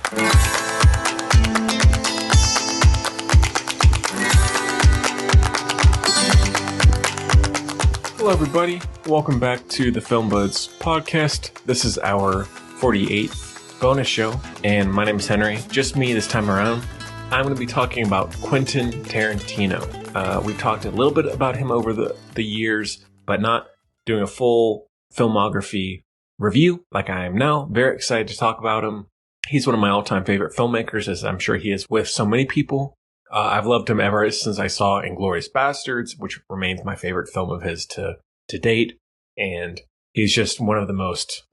Hello, everybody. Welcome back to the Film Buds podcast. This is our 48th bonus show, and my name is Henry. Just me this time around. I'm going to be talking about Quentin Tarantino. We've talked a little bit about him over the years, but not doing a full filmography review like I am now. Very excited to talk about him. He's one of my all-time favorite filmmakers, as I'm sure he is with so many people. I've loved him ever since I saw Inglourious Basterds, which remains my favorite film of his to date. And he's just one of the most,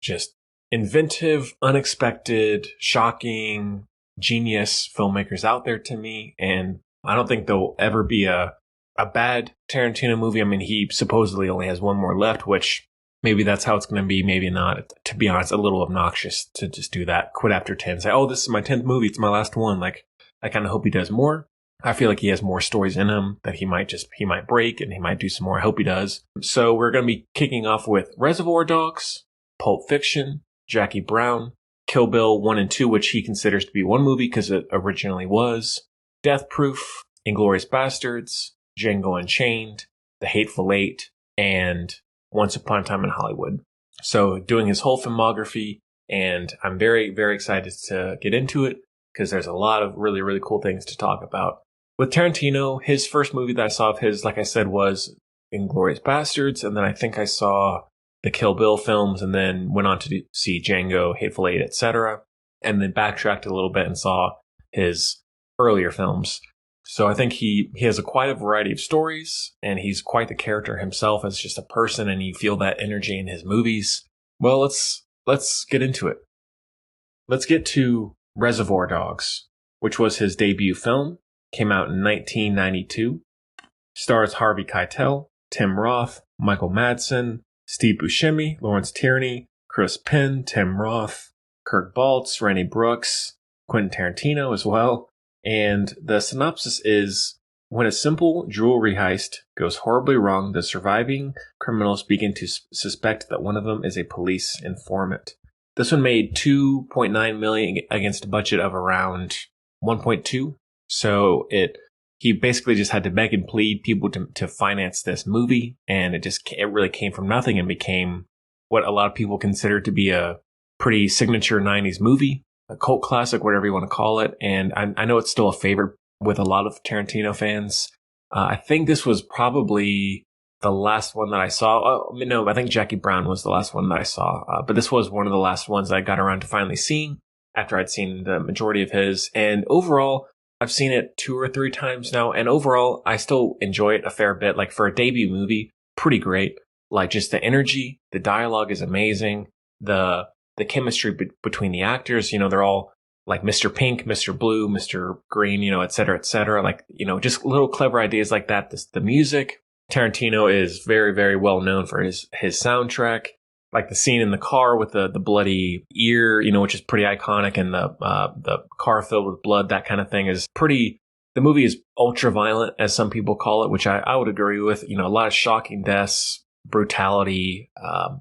just inventive, unexpected, shocking, genius filmmakers out there to me. And I don't think there'll ever be a bad Tarantino movie. I mean, he supposedly only has one more left, which maybe that's how it's going to be, maybe not. To be honest, a little obnoxious to just do that. Quit after 10. Say, oh, this is my 10th movie. It's my last one. I kind of hope he does more. I feel like he has more stories in him that he might break, and he might do some more. I hope he does. So we're going to be kicking off with Reservoir Dogs, Pulp Fiction, Jackie Brown, Kill Bill 1 and 2, which he considers to be one movie because it originally was, Death Proof, Inglourious Basterds, Django Unchained, The Hateful Eight, and Once Upon a Time in Hollywood. So doing his whole filmography, and I'm very, very excited to get into it, because there's a lot of really, really cool things to talk about. With Tarantino, his first movie that I saw of his, like I said, was Inglourious Basterds, and then I think I saw the Kill Bill films, and then went on to see Django, Hateful Eight, etc., and then backtracked a little bit and saw his earlier films. So I think he has quite a variety of stories, and he's quite the character himself as just a person, and you feel that energy in his movies. Well, let's get into it. Let's get to Reservoir Dogs, which was his debut film, came out in 1992, stars Harvey Keitel, Tim Roth, Michael Madsen, Steve Buscemi, Lawrence Tierney, Chris Penn, Tim Roth, Kirk Baltz, Randy Brooks, Quentin Tarantino as well. And the synopsis is, when a simple jewelry heist goes horribly wrong, the surviving criminals begin to suspect that one of them is a police informant. This one made $2.9 million against a budget of around 1.2. So he basically just had to beg and plead people to finance this movie, and it really came from nothing and became what a lot of people consider to be a pretty signature 90s movie, a cult classic, whatever you want to call it. And I know it's still a favorite with a lot of Tarantino fans. I think this was probably the last one that I saw. No, I think Jackie Brown was the last one that I saw. But this was one of the last ones that I got around to finally seeing after I'd seen the majority of his. And overall, I've seen it 2 or 3 times now. And overall, I still enjoy it a fair bit. Like, for a debut movie, pretty great. Like, just the energy, the dialogue is amazing. The chemistry between the actors, they're all like Mr. Pink, Mr. Blue, Mr. Green, et cetera, et cetera. Like, just little clever ideas like that. The music. Tarantino is very, very well known for his soundtrack. Like the scene in the car with the bloody ear, which is pretty iconic, and the car filled with blood, that kind of thing is pretty. The movie is ultra violent, as some people call it, which I would agree with. A lot of shocking deaths, brutality,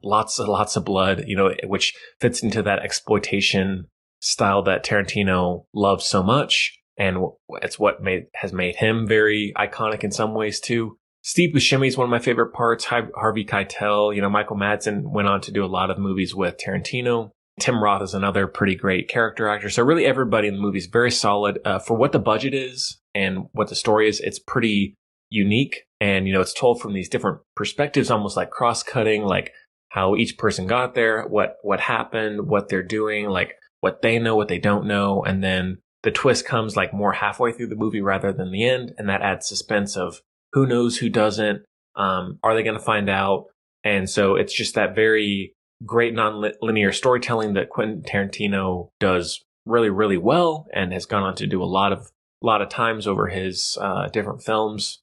lots of blood, which fits into that exploitation style that Tarantino loves so much, and it's what has made him very iconic in some ways too. Steve Buscemi is one of my favorite parts. Harvey Keitel, Michael Madsen went on to do a lot of movies with Tarantino. Tim Roth is another pretty great character actor. So really everybody in the movie is very solid. For what the budget is and what the story is, it's pretty unique. And, it's told from these different perspectives, almost like cross-cutting, like how each person got there, what happened, what they're doing, like what they know, what they don't know. And then the twist comes like more halfway through the movie rather than the end. And that adds suspense of who knows, who doesn't, are they going to find out? And so it's just that very great non-linear storytelling that Quentin Tarantino does really, really well, and has gone on to do a lot of times over his different films.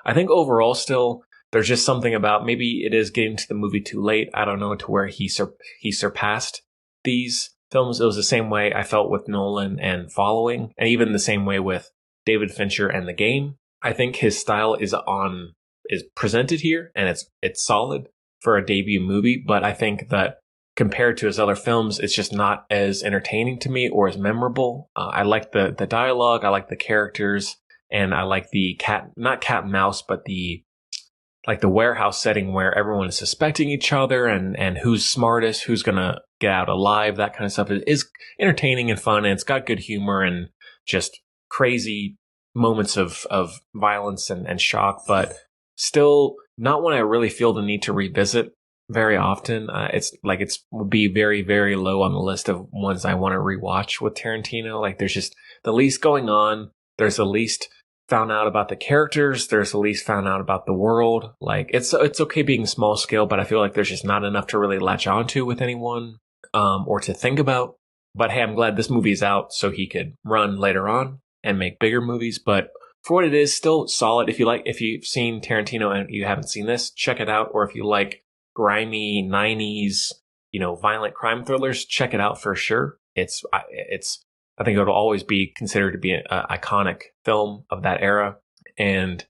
I think overall still, there's just something about, maybe it is getting to the movie too late, I don't know, to where he surpassed these films. It was the same way I felt with Nolan and Following, and even the same way with David Fincher and The Game. I think his style is presented here, and it's solid for a debut movie, but I think that compared to his other films, it's just not as entertaining to me or as memorable. I like the dialogue, I like the characters, and I like the not cat and mouse, but the warehouse setting where everyone is suspecting each other and who's smartest, who's gonna get out alive, that kind of stuff is entertaining and fun, and it's got good humor and just crazy moments of violence and shock, but still not one I really feel the need to revisit very often. It's would be very, very low on the list of ones I want to rewatch with Tarantino. Like there's just the least going on. There's the least found out about the characters. There's the least found out about the world. Like it's okay being small scale, but I feel like there's just not enough to really latch onto with anyone, or to think about. But hey, I'm glad this movie is out so he could run later on and make bigger movies. But for what it is, still solid. If you've seen Tarantino and you haven't seen this, check it out. Or if you like grimy 90s, violent crime thrillers, check it out for sure. I think it'll always be considered to be an iconic film of that era, and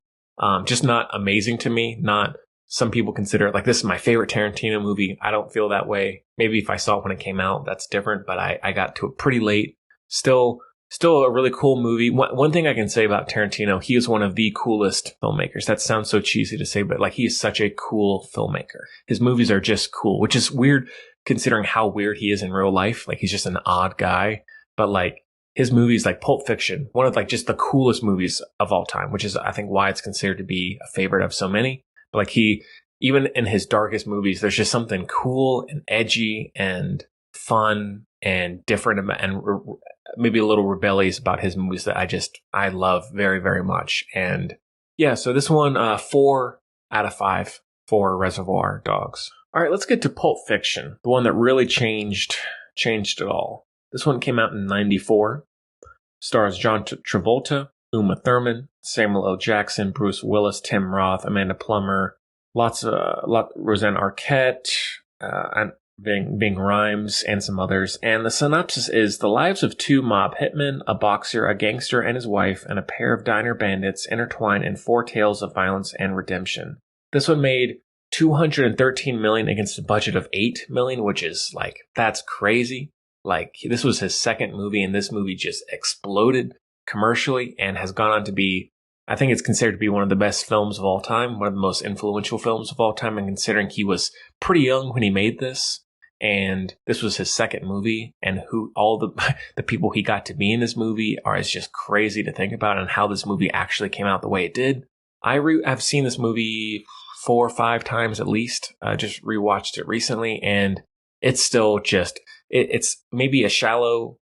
just not amazing to me. Not some people consider it like this is my favorite Tarantino movie. I don't feel that way. Maybe if I saw it when it came out, that's different. But I got to it pretty late. Still a really cool movie. One thing I can say about Tarantino, he is one of the coolest filmmakers. That sounds so cheesy to say, but like he is such a cool filmmaker. His movies are just cool, which is weird considering how weird he is in real life. Like he's just an odd guy. But like his movies, like Pulp Fiction, one of like just the coolest movies of all time, which is I think why it's considered to be a favorite of so many. But like even in his darkest movies, there's just something cool and edgy and fun and different and maybe a little rebellious about his movies that I love very, very much. And yeah, so this one, 4 out of 5 for Reservoir Dogs. All right, let's get to Pulp Fiction, the one that really changed it all. This one came out in 94, stars John Travolta, Uma Thurman, Samuel L. Jackson, Bruce Willis, Tim Roth, Amanda Plummer, Roseanne Arquette, and Ving Rhames, and some others. And the synopsis is the lives of 2 mob hitmen, a boxer, a gangster and his wife, and a pair of diner bandits intertwine in 4 tales of violence and redemption. This one made $213 million against a budget of $8 million, which is like, that's crazy. Like, this was his second movie, and this movie just exploded commercially and has gone on to be, I think it's considered to be one of the best films of all time, one of the most influential films of all time, and considering he was pretty young when he made this, and this was his second movie, and who all the people he got to be in this movie is just crazy to think about, and how this movie actually came out the way it did. I've seen this movie 4 or 5 times at least. I just rewatched it recently, and it's still just... It's maybe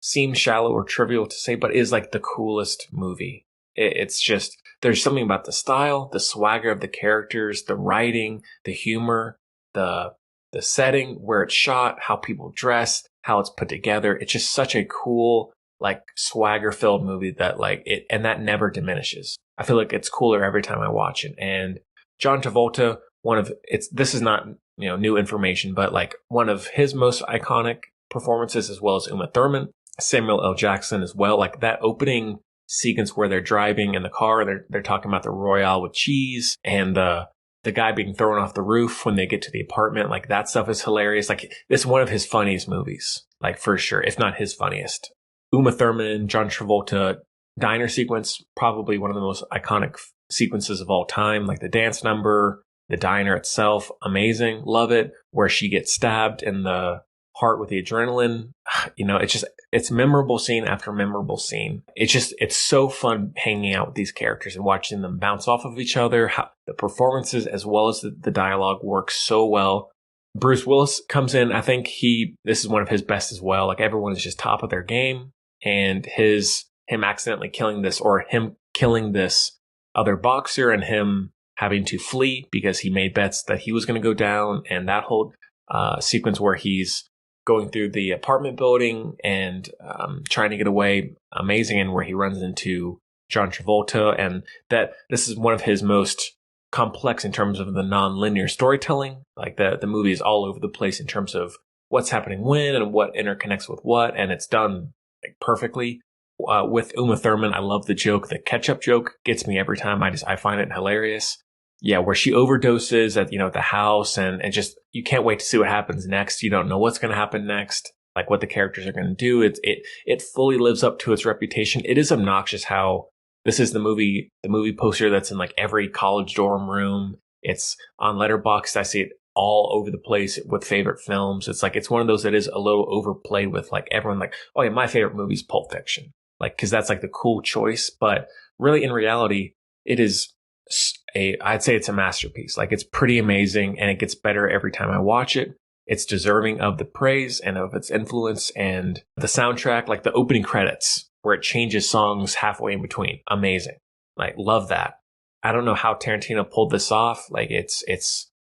seems shallow or trivial to say, but it is like the coolest movie. It's just, there's something about the style, the swagger of the characters, the writing, the humor, the setting, where it's shot, how people dress, how it's put together. It's just such a cool, like swagger filled movie that and that never diminishes. I feel like it's cooler every time I watch it. And John Travolta, this is not, new information, but like one of his most iconic performances, as well as Uma Thurman, Samuel L. Jackson as well. Like that opening sequence where they're driving in the car, they're talking about the Royale with cheese, and the guy being thrown off the roof when they get to the apartment. Like that stuff is hilarious. Like it's one of his funniest movies, like for sure, if not his funniest. Uma Thurman, John Travolta diner sequence, probably one of the most iconic sequences of all time. Like the dance number, the diner itself, amazing, love it. Where she gets stabbed in the heart with the adrenaline, it's memorable scene after memorable scene. It's so fun hanging out with these characters and watching them bounce off of each other. How the performances as well as the dialogue work so well. Bruce Willis comes in. I think this is one of his best as well. Like everyone is just top of their game, and him accidentally killing this other boxer, and him having to flee because he made bets that he was going to go down, and that whole sequence where he's going through the apartment building and trying to get away, amazing, and where he runs into John Travolta, and that this is one of his most complex in terms of the non-linear storytelling. Like the movie is all over the place in terms of what's happening when and what interconnects with what, and it's done like perfectly. With Uma Thurman, I love the joke. The ketchup joke gets me every time. I find it hilarious. Yeah, where she overdoses at, the house and just, you can't wait to see what happens next. You don't know what's going to happen next, like what the characters are going to do. It fully lives up to its reputation. It is obnoxious how this is the movie poster that's in like every college dorm room. It's on Letterboxd. I see it all over the place with favorite films. It's like, it's one of those that is a little overplayed with like everyone like, oh yeah, my favorite movie is Pulp Fiction. Like, cause that's like the cool choice. But really in reality, it is I'd say it's a masterpiece. Like, it's pretty amazing and it gets better every time I watch it. It's deserving of the praise and of its influence, and the soundtrack, like the opening credits where it changes songs halfway in between. Amazing. Like, love that. I don't know how Tarantino pulled this off. Like, it's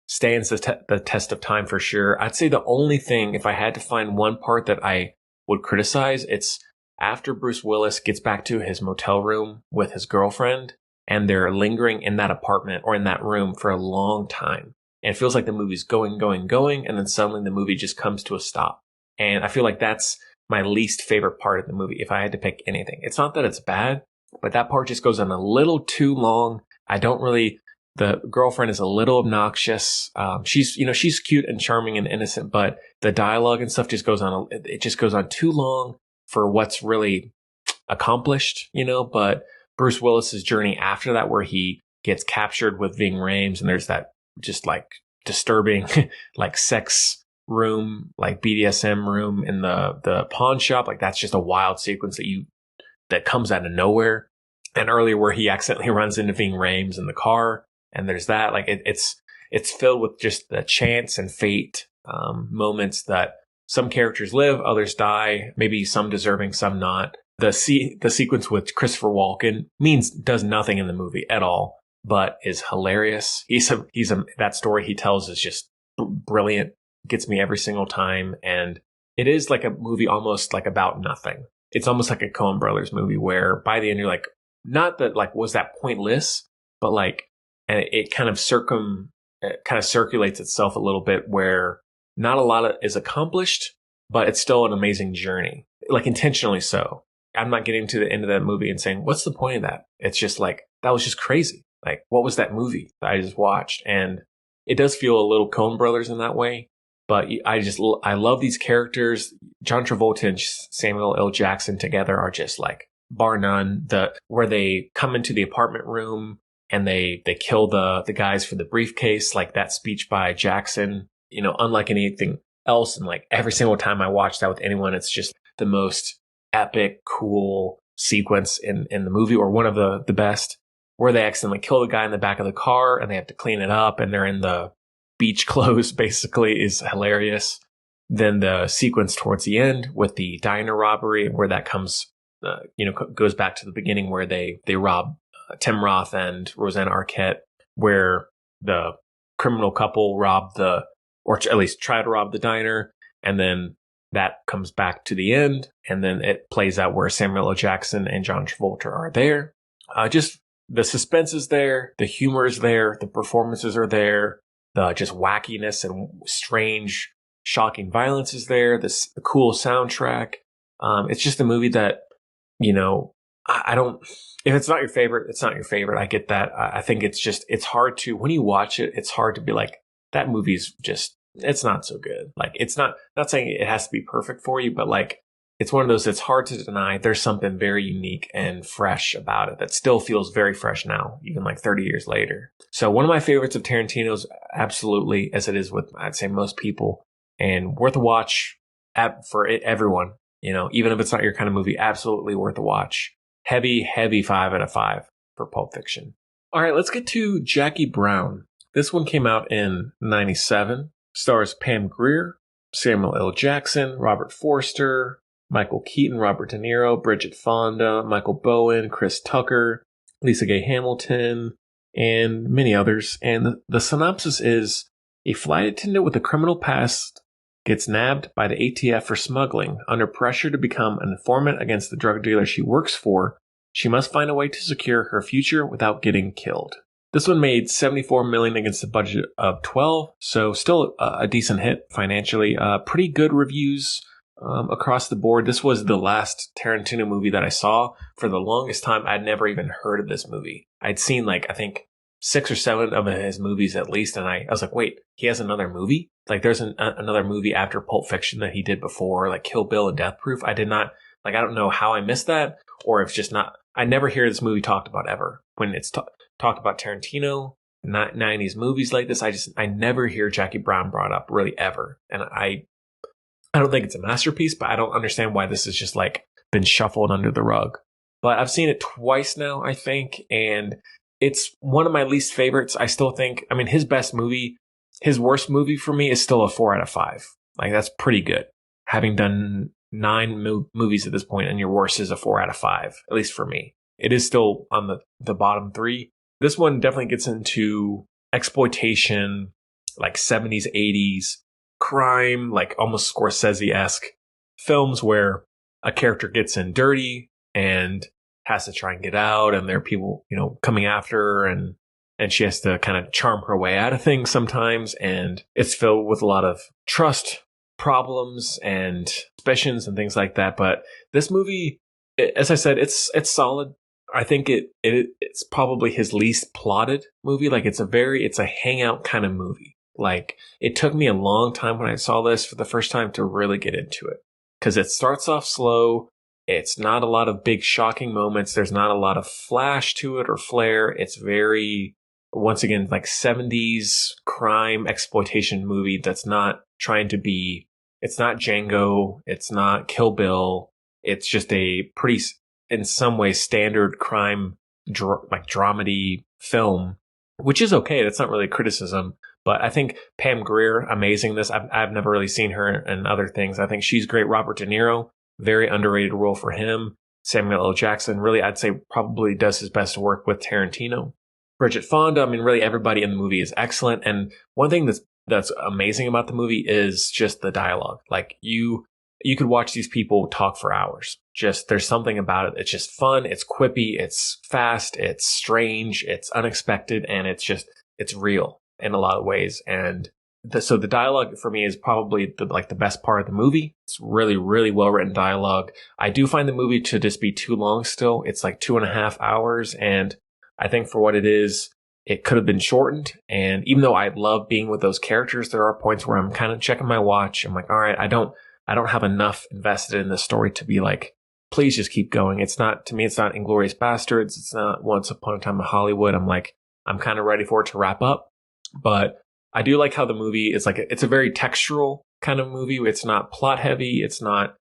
stands the test of time for sure. I'd say the only thing, if I had to find one part that I would criticize, it's after Bruce Willis gets back to his motel room with his girlfriend, and they're lingering in that apartment or in that room for a long time. And it feels like the movie's going, and then suddenly the movie just comes to a stop. And I feel like that's my least favorite part of the movie, if I had to pick anything. It's not that it's bad, but that part just goes on a little too long. The girlfriend is a little obnoxious. She's cute and charming and innocent, but the dialogue and stuff just goes on, it just goes on too long for what's really accomplished, but Bruce Willis's journey after that, where he gets captured with Ving Rhames, and there's that just like disturbing like sex room, like BDSM room in the pawn shop. Like, that's just a wild sequence that comes out of nowhere. And earlier where he accidentally runs into Ving Rhames in the car, and there's that, like, it's filled with just the chance and fate moments that some characters live, others die, maybe some deserving, some not. The sequence with Christopher Walken does nothing in the movie at all, but is hilarious. That story he tells is just brilliant. Gets me every single time. And it is like a movie almost like about nothing. It's almost like a Coen Brothers movie where by the end you're like, not that like, was that pointless, but like, and it kind of circulates itself a little bit where not a lot is accomplished, but it's still an amazing journey, like intentionally so. I'm not getting to the end of that movie and saying, what's the point of that? It's just like, that was just crazy. Like, what was that movie that I just watched? And it does feel a little Coen Brothers in that way, but I love these characters. John Travolta and Samuel L. Jackson together are just like, bar none. Where they come into the apartment room and they kill the guys for the briefcase, like that speech by Jackson, unlike anything else. And like every single time I watch that with anyone, it's just the most epic, cool sequence in the movie, or one of the best, where they accidentally kill the guy in the back of the car and they have to clean it up and they're in the beach clothes, basically, is hilarious. Then the sequence towards the end with the diner robbery, where that comes, goes back to the beginning where they rob Tim Roth and Rosanna Arquette, where the criminal couple or at least try to rob the diner, and then that comes back to the end, and then it plays out where Samuel L. Jackson and John Travolta are there. Just the suspense is there, the humor is there, the performances are there, the just wackiness and strange, shocking violence is there, the cool soundtrack. It's just a movie that, I don't, if it's not your favorite, it's not your favorite. I get that. I think it's hard to, when you watch it, it's hard to be like, that movie's just, it's not so good. Like, it's not saying it has to be perfect for you, but like, it's one of those that's hard to deny. There's something very unique and fresh about it that still feels very fresh now, even like 30 years later. So one of my favorites of Tarantino's, absolutely, as it is with, I'd say, most people, and worth a watch for everyone, even if it's not your kind of movie, absolutely worth a watch. Heavy 5 out of 5 for Pulp Fiction. All right, let's get to Jackie Brown. This one came out in 97. Stars Pam Grier, Samuel L. Jackson, Robert Forster, Michael Keaton, Robert De Niro, Bridget Fonda, Michael Bowen, Chris Tucker, Lisa Gay Hamilton, and many others. And the synopsis is, a flight attendant with a criminal past gets nabbed by the ATF for smuggling. Under pressure to become an informant against the drug dealer she works for, she must find a way to secure her future without getting killed. This one made $74 million against a budget of $12, so still a decent hit financially. Pretty good reviews across the board. This was the last Tarantino movie that I saw. For the longest time, I'd never even heard of this movie. I'd seen I think 6 or 7 of his movies at least. And I was like, wait, he has another movie? Like there's another movie after Pulp Fiction that he did before, like Kill Bill and Death Proof. I did not, like, I don't know how I missed that, or if it's just not, I never hear this movie talked about ever. When it's talked about Tarantino, not 90s movies like this, I never hear Jackie Brown brought up really ever. And I don't think it's a masterpiece, but I don't understand why this has just like been shuffled under the rug. But I've seen it twice now, I think, and it's one of my least favorites. I still think, I mean, his worst movie for me is still a 4 out of 5. Like, that's pretty good. Having done 9 movies at this point, and your worst is a 4 out of 5, at least for me. It is still on the bottom 3. This one definitely gets into exploitation, like 70s, 80s, crime, like almost Scorsese-esque films where a character gets in dirty and has to try and get out, and there are people, coming after her, and she has to kind of charm her way out of things sometimes, and it's filled with a lot of trust problems and suspicions and things like that. But this movie, as I said, it's solid. I think it's probably his least plotted movie. Like it's a hangout kind of movie. Like it took me a long time when I saw this for the first time to really get into it, because it starts off slow. It's not a lot of big shocking moments. There's not a lot of flash to it or flair. It's very, once again, like 70s crime exploitation movie that's not trying to be, it's not Django. It's not Kill Bill. It's just a pretty, in some ways, standard crime, like dramedy film, which is okay. That's not really a criticism. But I think Pam Grier, amazing this. I've never really seen her in other things. I think she's great. Robert De Niro, very underrated role for him. Samuel L. Jackson, really, I'd say probably does his best work with Tarantino. Bridget Fonda, I mean, really everybody in the movie is excellent. And one thing that's amazing about the movie is just the dialogue. Like you could watch these people talk for hours. Just, there's something about it. It's just fun. It's quippy. It's fast. It's strange. It's unexpected. And it's real in a lot of ways. And so the dialogue for me is probably the best part of the movie. It's really, really well written dialogue. I do find the movie to just be too long still. It's like 2.5 hours. And I think for what it is, it could have been shortened. And even though I love being with those characters, there are points where I'm kind of checking my watch. I'm like, all right, I don't have enough invested in this story to be like, please just keep going. It's not, to me, it's not Inglourious Bastards. It's not Once Upon a Time in Hollywood. I'm kind of ready for it to wrap up. But I do like how the movie is like, it's a very textural kind of movie. It's not plot heavy. It's not,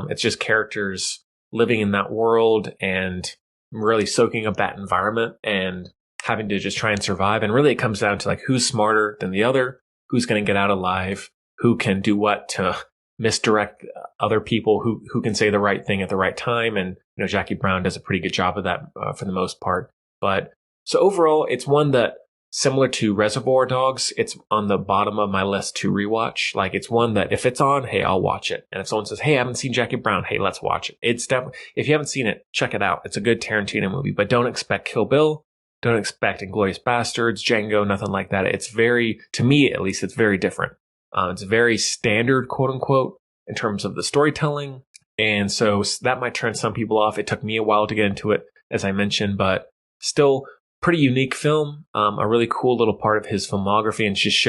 it's just characters living in that world and really soaking up that environment and having to just try and survive. And really it comes down to like, who's smarter than the other, who's going to get out alive, who can do what to misdirect other people, who can say the right thing at the right time. And, Jackie Brown does a pretty good job of that for the most part. But so overall, it's one that, similar to Reservoir Dogs, it's on the bottom of my list to rewatch. Like, it's one that if it's on, hey, I'll watch it. And if someone says, hey, I haven't seen Jackie Brown, hey, let's watch it. It's definitely, if you haven't seen it, check it out. It's a good Tarantino movie, but don't expect Kill Bill. Don't expect Inglourious Bastards, Django, nothing like that. It's very, to me at least, it's very different. It's very standard, quote unquote, in terms of the storytelling. And so that might turn some people off. It took me a while to get into it, as I mentioned, but still pretty unique film. A really cool little part of his filmography, and just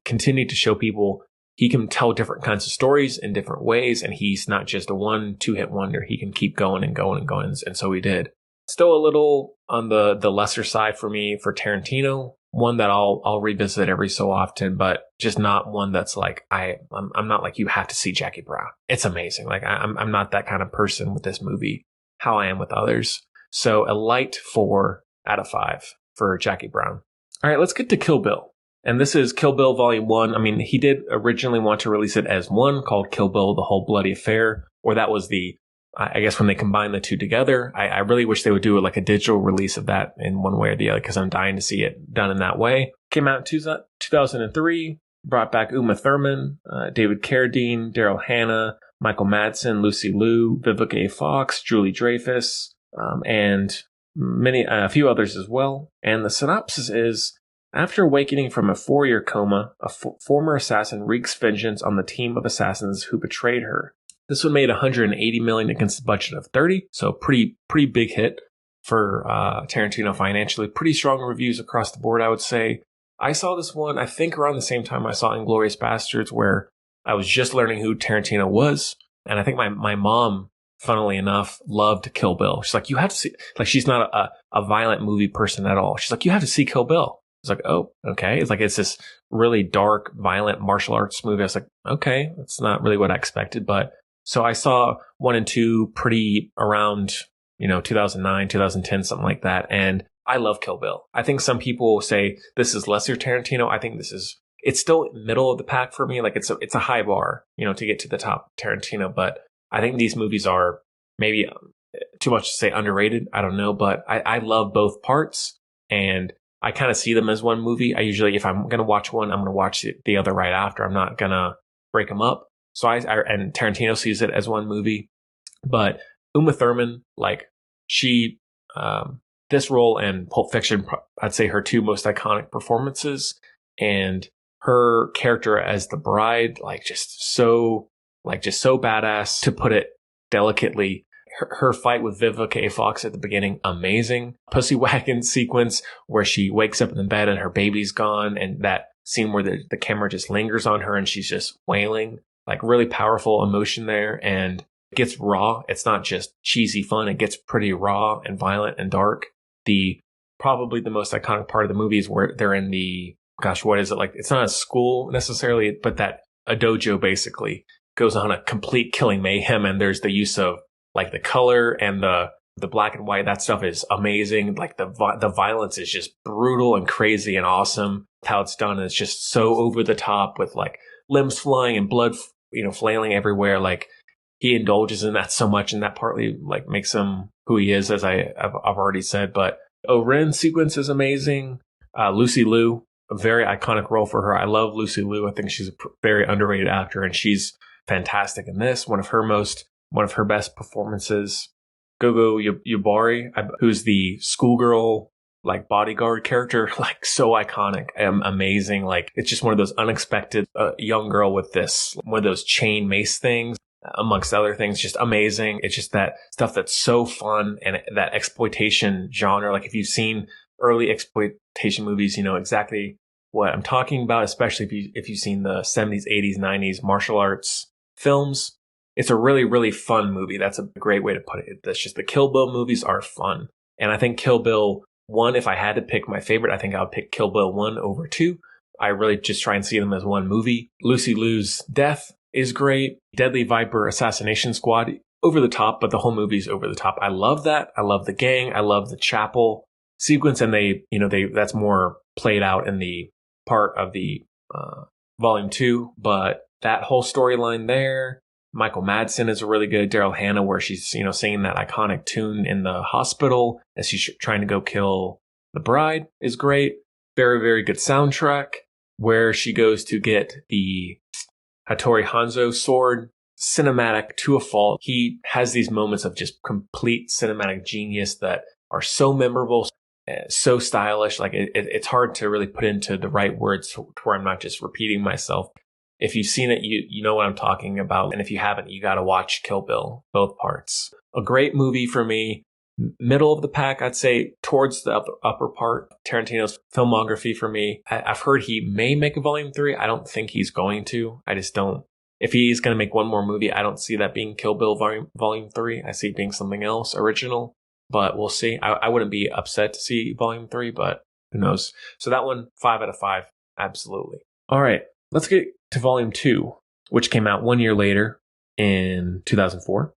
continued to show people he can tell different kinds of stories in different ways. And he's not just a 1-2 hit wonder. He can keep going and going and going. And so he did. Still a little on the lesser side for me for Tarantino. One that I'll revisit every so often, but just not one that's like, I'm not like, you have to see Jackie Brown. It's amazing. Like I'm not that kind of person with this movie, how I am with others. So a light 4 out of 5 for Jackie Brown. All right, let's get to Kill Bill. And this is Kill Bill Volume 1. I mean, he did originally want to release it as one called Kill Bill, The Whole Bloody Affair, or that was I guess when they combine the two together. I really wish they would do like a digital release of that in one way or the other, because I'm dying to see it done in that way. Came out in 2003, brought back Uma Thurman, David Carradine, Daryl Hannah, Michael Madsen, Lucy Liu, Vivica A. Fox, Julie Dreyfus, and a few others as well. And the synopsis is, after awakening from a 4-year coma, a former assassin wreaks vengeance on the team of assassins who betrayed her. This one made $180 million against a budget of $30, so pretty big hit. for Tarantino financially. Pretty strong reviews across the board, I would say. I saw this one, I think, around the same time I saw Inglourious Basterds, where I was just learning who Tarantino was. And I think my mom, funnily enough, loved Kill Bill. She's like, you have to see, like, she's not a violent movie person at all. She's like, you have to see Kill Bill. It's like, oh, okay. It's like, it's this really dark, violent martial arts movie. I was like, okay, that's not really what I expected. But so I saw 1 and 2 pretty around, 2009, 2010, something like that. And I love Kill Bill. I think some people say this is lesser Tarantino. I think it's still middle of the pack for me. Like it's a high bar, to get to the top Tarantino. But I think these movies are maybe too much to say underrated. I don't know, but I love both parts, and I kind of see them as one movie. I usually, if I'm going to watch one, I'm going to watch the other right after. I'm not going to break them up. So and Tarantino sees it as one movie. But Uma Thurman, like this role and Pulp Fiction, I'd say her 2 most iconic performances, and her character as the bride, just so badass, to put it delicately. Her fight with Vivica A. Fox at the beginning, amazing. Pussy wagon sequence where she wakes up in the bed and her baby's gone, and that scene where the camera just lingers on her and she's just wailing, really powerful emotion there. And it gets raw. It's not just cheesy fun. It gets pretty raw and violent and dark. Probably the most iconic part of the movie is where they're in what is it? It's not a school necessarily, but that a dojo basically goes on a complete killing mayhem. And there's the use of the color and the black and white. That stuff is amazing. The violence is just brutal and crazy and awesome. How it's done is just so over the top, with limbs flying and blood, flailing everywhere. He indulges in that so much, and that partly makes him who he is, as I've already said. But O-Ren sequence is amazing. Lucy Liu, a very iconic role for her. I love Lucy Liu. I think she's a very underrated actor, and she's fantastic in this. One of her best performances. Gogo Yubari, who's the schoolgirl bodyguard character, so iconic, amazing. It's just one of those unexpected young girl with one of those chain mace things, amongst other things, just amazing. It's just that stuff that's so fun, and that exploitation genre. If you've seen early exploitation movies, you know exactly what I'm talking about, especially if you've seen the 70s, 80s, 90s martial arts films. It's a really, really fun movie. That's a great way to put it. That's just, the Kill Bill movies are fun. And I think Kill Bill 1, if I had to pick my favorite, I think I would pick Kill Bill 1 over 2. I really just try and see them as one movie. Lucy Liu's death is great. Deadly Viper Assassination Squad, over the top, but the whole movie's over the top. I love that. I love the gang. I love the chapel sequence, and that's more played out in the part of the volume 2, but that whole storyline there. Michael Madsen is a really good. Daryl Hannah, where she's, singing that iconic tune in the hospital as she's trying to go kill the bride, is great. Very, very good soundtrack, where she goes to get the Hattori Hanzo sword. Cinematic to a fault. He has these moments of just complete cinematic genius that are so memorable, so stylish. It's hard to really put into the right words to where I'm not just repeating myself. If you've seen it, you know what I'm talking about. And if you haven't, you got to watch Kill Bill, both parts. A great movie for me. Middle of the pack, I'd say, towards the upper part. Tarantino's filmography for me. I've heard he may make a volume 3. I don't think he's going to. I just don't. If he's going to make one more movie, I don't see that being Kill Bill volume 3. I see it being something else, original. But we'll see. I wouldn't be upset to see volume 3, but who knows. So that one, 5 out of 5. Absolutely. All right. Let's get to volume 2, which came out 1 year later in 2004.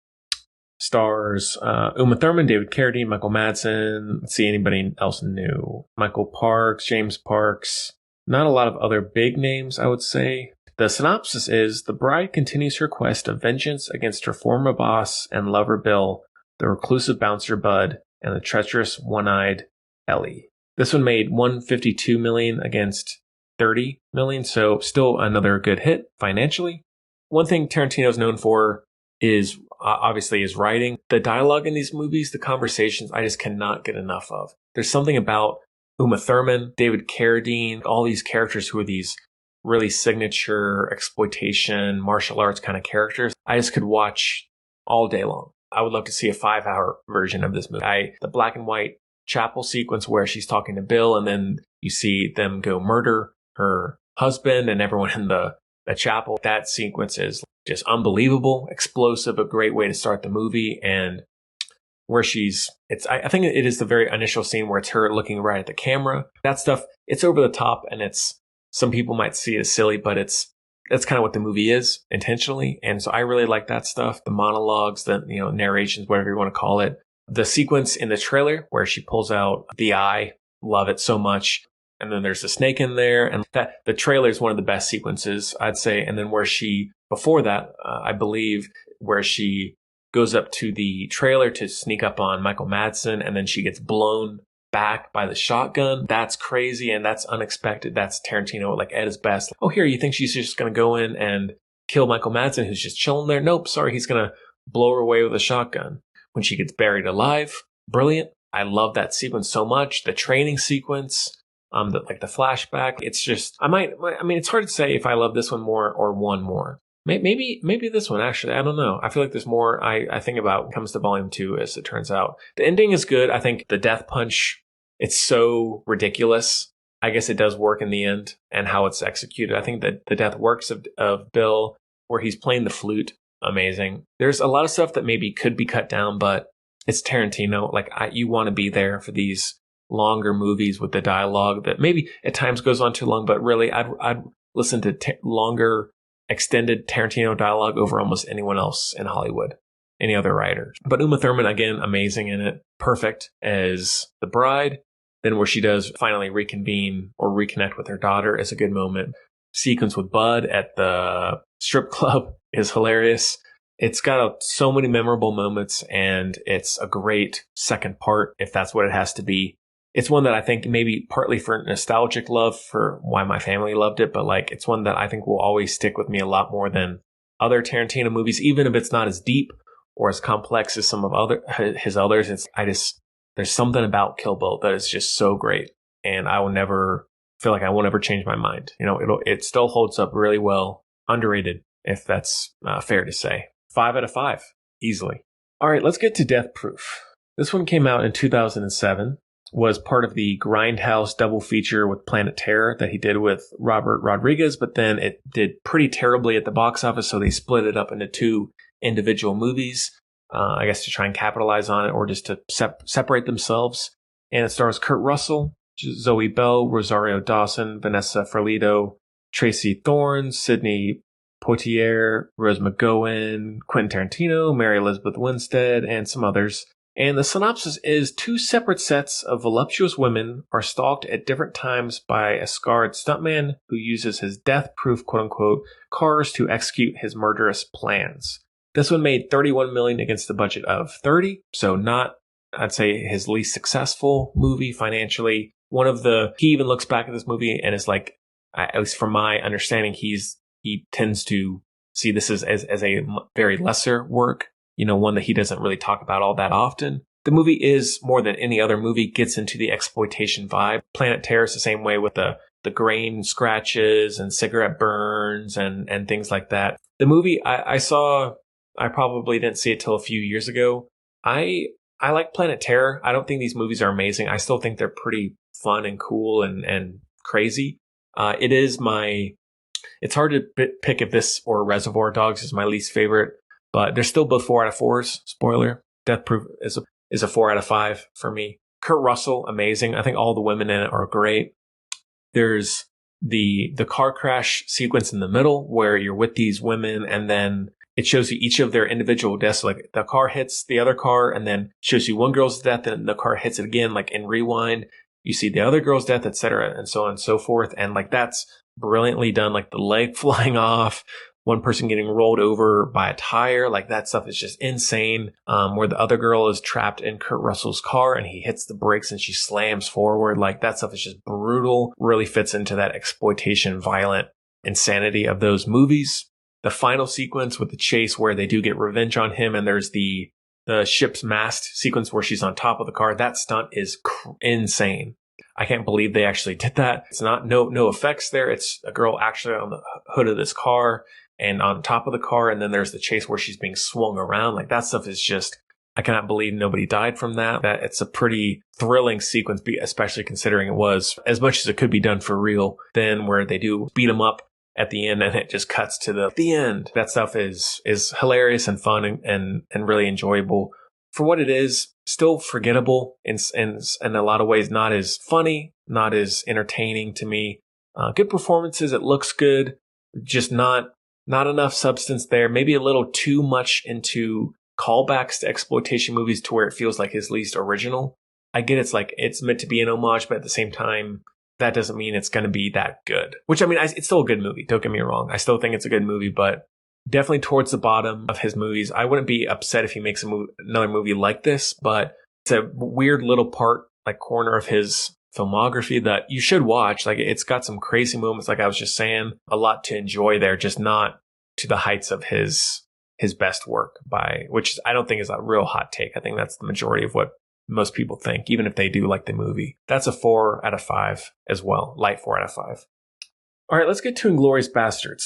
Stars Uma Thurman, David Carradine, Michael Madsen. Let's see, anybody else new? Michael Parks, James Parks. Not a lot of other big names, I would say. The synopsis is, the bride continues her quest of vengeance against her former boss and lover Bill, the reclusive bouncer Bud, and the treacherous one-eyed Ellie. This one made $152 million against $30 million, so still another good hit financially. One thing Tarantino's known for is obviously his writing. The dialogue in these movies, the conversations, I just cannot get enough of. There's something about Uma Thurman, David Carradine, all these characters who are these really signature exploitation, martial arts kind of characters. I just could watch all day long. I would love to see a 5-hour version of this movie. The black and white chapel sequence where she's talking to Bill and then you see them go murder her husband and everyone in the chapel. That sequence is just unbelievable, explosive, a great way to start the movie. And where I think it is the very initial scene where it's her looking right at the camera. That stuff, it's over the top and some people might see it as silly, but that's kind of what the movie is intentionally. And so I really like that stuff. The monologues, the narrations, whatever you want to call it. The sequence in the trailer where she pulls out the eye, love it so much. And then there's the snake in there, and the trailer is one of the best sequences, I'd say. And then before that, I believe, where she goes up to the trailer to sneak up on Michael Madsen, and then she gets blown back by the shotgun. That's crazy, and that's unexpected. That's Tarantino, like at his best. Oh, here, you think she's just going to go in and kill Michael Madsen, who's just chilling there? Nope, sorry, he's going to blow her away with a shotgun. When she gets buried alive, brilliant. I love that sequence so much. The training sequence. The flashback. It's just, it's hard to say if I love this one more or one more. Maybe this one, actually. I don't know. I feel like there's more I think about when it comes to volume 2, as it turns out. The ending is good. I think the death punch, it's so ridiculous. I guess it does work in the end and how it's executed. I think that the death works of Bill, where he's playing the flute, amazing. There's a lot of stuff that maybe could be cut down, but it's Tarantino. You want to be there for these longer movies with the dialogue that maybe at times goes on too long, but really I'd listen to longer extended Tarantino dialogue over almost anyone else in Hollywood, any other writer. But Uma Thurman, again, amazing in it, perfect as the bride. Then where she does finally reconvene or reconnect with her daughter is a good moment. Sequence with Bud at the strip club is hilarious. It's got so many memorable moments, and it's a great second part if that's what it has to be. It's one that I think maybe partly for nostalgic love for why my family loved it, but it's one that I think will always stick with me a lot more than other Tarantino movies, even if it's not as deep or as complex as some of his others. There's something about Kill Bill that is just so great, and I will never feel like I won't ever change my mind. It still holds up really well. Underrated, if that's fair to say. 5 out of 5, easily. All right, let's get to Death Proof. This one came out in 2007. Was part of the Grindhouse double feature with Planet Terror that he did with Robert Rodriguez, but then it did pretty terribly at the box office, so they split it up into 2 individual movies, I guess to try and capitalize on it or just to separate themselves. And it stars Kurt Russell, Zoe Bell, Rosario Dawson, Vanessa Ferlito, Tracy Thorn, Sidney Poitier, Rose McGowan, Quentin Tarantino, Mary Elizabeth Winstead, and some others. And the synopsis is 2 separate sets of voluptuous women are stalked at different times by a scarred stuntman who uses his death-proof, quote-unquote, cars to execute his murderous plans. This one made $31 million against the budget of $30, so not, I'd say, his least successful movie financially. He even looks back at this movie and is like, at least from my understanding, he tends to see this as a very lesser work. One that he doesn't really talk about all that often. The movie is, more than any other movie, gets into the exploitation vibe. Planet Terror is the same way with the grain scratches and cigarette burns and things like that. The movie I saw, I probably didn't see it till a few years ago. I like Planet Terror. I don't think these movies are amazing. I still think they're pretty fun and cool and crazy. It's hard to pick if this or Reservoir Dogs is my least favorite. But they're still both 4 out of 4s. Spoiler. Death Proof is a 4 out of 5 for me. Kurt Russell, amazing. I think all the women in it are great. There's the car crash sequence in the middle where you're with these women and then it shows you each of their individual deaths. Like the car hits the other car and then shows you one girl's death and the car hits it again, like in rewind. You see the other girl's death, etc., and so on and so forth. And that's brilliantly done. The leg flying off. One person getting rolled over by a tire, that stuff is just insane. Where the other girl is trapped in Kurt Russell's car and he hits the brakes and she slams forward. That stuff is just brutal. Really fits into that exploitation, violent insanity of those movies. The final sequence with the chase where they do get revenge on him and there's the ship's mast sequence where she's on top of the car. That stunt is insane. I can't believe they actually did that. It's not no effects there. It's a girl actually on the hood of this car. and on top of the car. And then there's the chase where she's being swung around. Like that stuff is just, I cannot believe nobody died from that. That it's a pretty thrilling sequence, especially considering it was as much as it could be done for real. Then where they do beat him up at the end and it just cuts to the end. That stuff is hilarious and fun and really enjoyable. For what it is, still forgettable in a lot of ways, not as funny, not as entertaining to me. Good performances, it looks good, just not enough substance there. Maybe a little too much into callbacks to exploitation movies to where it feels like his least original. I get it's meant to be an homage, but at the same time, that doesn't mean it's going to be that good. Which, I mean, it's still a good movie. Don't get me wrong. I still think it's a good movie, but definitely towards the bottom of his movies. I wouldn't be upset if he makes another movie like this, but it's a weird little corner of his filmography that you should watch. Like, it's got some crazy moments, like I was just saying, a lot to enjoy there, just not to the heights of his best work, which I don't think is a real hot take. I think that's the majority of what most people think, even if they do like the movie. That's a 4 out of 5 as well. Light 4 out of 5. All right, let's get to Inglourious Basterds.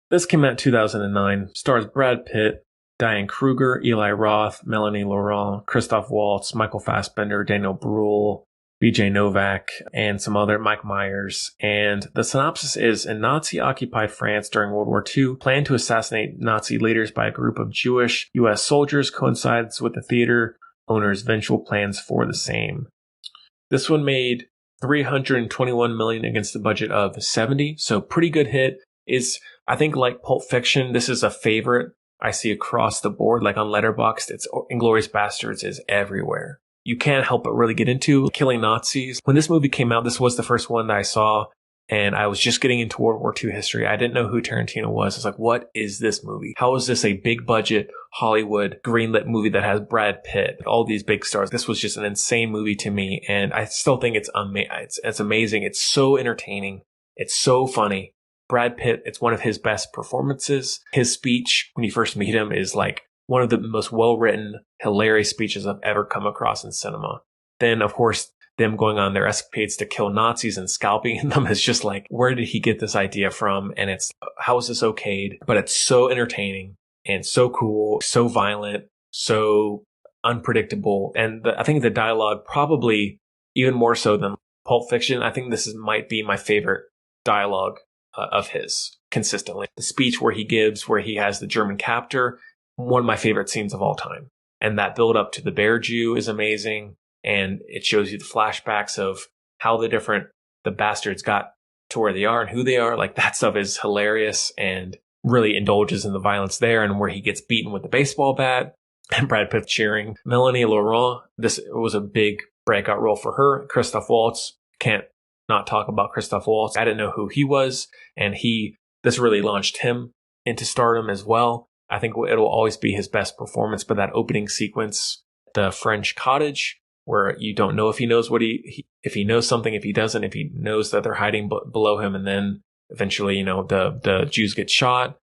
This came out in 2009, stars Brad Pitt, Diane Kruger, Eli Roth, Melanie Laurent, Christoph Waltz, Michael Fassbender, Daniel Bruhl, BJ Novak, and some other Mike Myers. And the synopsis is, in Nazi-occupied France during World War II, plan to assassinate Nazi leaders by a group of Jewish U.S. soldiers coincides with the theater owner's eventual plans for the same. This one made $321 million against a budget of 70, so pretty good hit. I think like Pulp Fiction, this is a favorite I see across the board. Like on Letterboxd, it's Inglourious Basterds is everywhere. You can't help but really get into killing Nazis. When this movie came out, this was the first one that I saw, and I was just getting into World War II history. I didn't know who Tarantino was. I was like, what is this movie? How is this a big budget Hollywood greenlit movie that has Brad Pitt, all these big stars? This was just an insane movie to me, and I still think it's amazing. It's so entertaining. It's so funny. Brad Pitt, it's one of his best performances. His speech when you first meet him is like one of the most well-written, hilarious speeches I've ever come across in cinema. Then, of course, them going on their escapades to kill Nazis and scalping them is just like, where did he get this idea from? And how is this okayed? But it's so entertaining and so cool, so violent, so unpredictable. And I think the dialogue probably even more so than Pulp Fiction. I think this might be my favorite dialogue of his consistently. The speech where he has the German captor, one of my favorite scenes of all time. And that build up to the Bear Jew is amazing. And it shows you the flashbacks of how the bastards got to where they are and who they are. Like, that stuff is hilarious and really indulges in the violence there, and where he gets beaten with the baseball bat and Brad Pitt cheering. Melanie Laurent, this was a big breakout role for her. Christoph Waltz, can't not talk about Christoph Waltz. I didn't know who he was, and this really launched him into stardom as well. I think it'll always be his best performance, but that opening sequence, the French cottage, where you don't know if he knows if he knows something, if he doesn't, if he knows that they're hiding below him, and then eventually, the Jews get shot.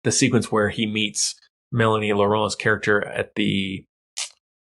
The sequence where he meets Melanie Laurent's character at the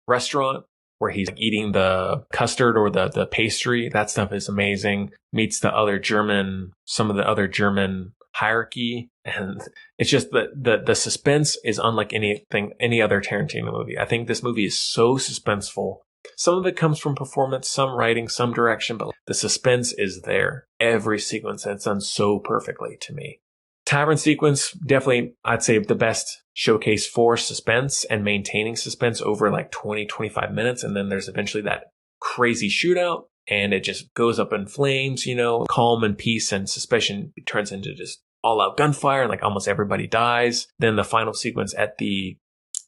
restaurant, where he's eating the custard or the pastry, that stuff is amazing. Meets some of the other German hierarchy, and it's just the suspense is unlike any other Tarantino movie. I think this movie is so suspenseful. Some of it comes from performance, some writing, some direction, but the suspense is there. Every sequence, and it's done so perfectly to me. Tavern sequence, definitely, I'd say the best showcase for suspense and maintaining suspense over like 20, 25 minutes. And then there's eventually that crazy shootout, and it just goes up in flames, calm and peace and suspicion turns into just all out gunfire, and like almost everybody dies. Then the final sequence at the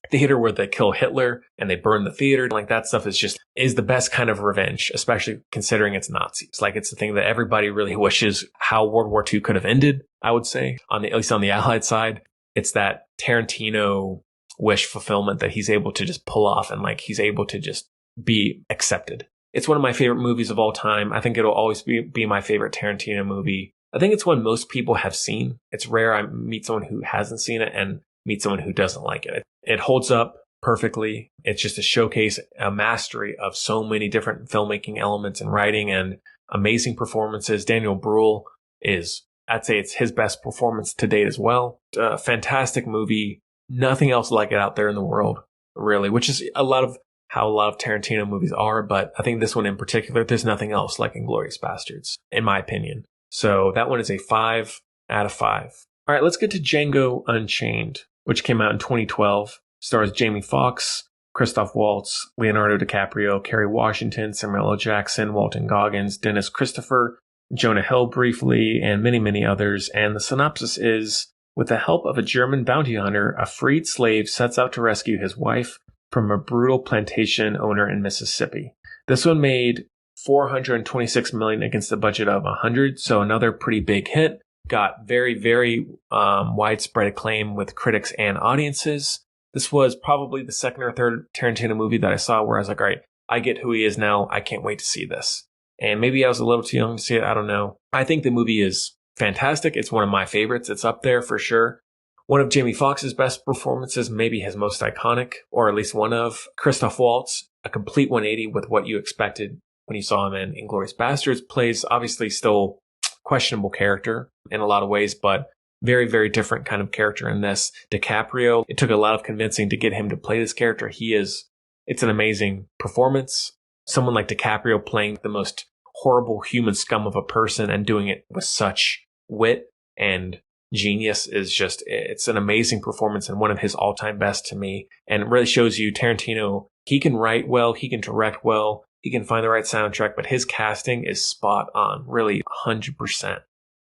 theater where they kill Hitler and they burn the theater, like that stuff is the best kind of revenge, especially considering it's Nazis. Like, it's the thing that everybody really wishes how World War II could have ended, I would say, at least on the Allied side. It's that Tarantino wish fulfillment that he's able to just pull off, and like he's able to just be accepted. It's one of my favorite movies of all time. I think it'll always be my favorite Tarantino movie. I think it's one most people have seen. It's rare I meet someone who hasn't seen it and meet someone who doesn't like it. It holds up perfectly. It's just a showcase, a mastery of so many different filmmaking elements and writing and amazing performances. Daniel Bruhl is I'd say it's his best performance to date as well. Fantastic movie. Nothing else like it out there in the world, really, which is how a lot of Tarantino movies are. But I think this one in particular, there's nothing else like Inglourious Basterds, in my opinion. So that one is a 5 out of 5. All right, let's get to Django Unchained, which came out in 2012. Stars Jamie Foxx, Christoph Waltz, Leonardo DiCaprio, Kerry Washington, Samuel L. Jackson, Walton Goggins, Dennis Christopher, Jonah Hill briefly, and many, many others. And the synopsis is, with the help of a German bounty hunter, a freed slave sets out to rescue his wife from a brutal plantation owner in Mississippi. This one made $426 million against a budget of $100, so another pretty big hit. Got very, very widespread acclaim with critics and audiences. This was probably the second or third Tarantino movie that I saw where I was like, all right, I get who he is now. I can't wait to see this. And maybe I was a little too young to see it. I don't know. I think the movie is fantastic. It's one of my favorites. It's up there for sure. One of Jamie Foxx's best performances, maybe his most iconic, or at least one of. Christoph Waltz, a complete 180 with what you expected when you saw him in Inglourious Basterds. Plays obviously still questionable character in a lot of ways, but very, very different kind of character in this. DiCaprio, it took a lot of convincing to get him to play this character. It's an amazing performance. Someone like DiCaprio playing the most horrible human scum of a person and doing it with such wit and genius it's an amazing performance and one of his all-time best to me. And it really shows you Tarantino, he can write well, he can direct well, he can find the right soundtrack, but his casting is spot on, really 100%.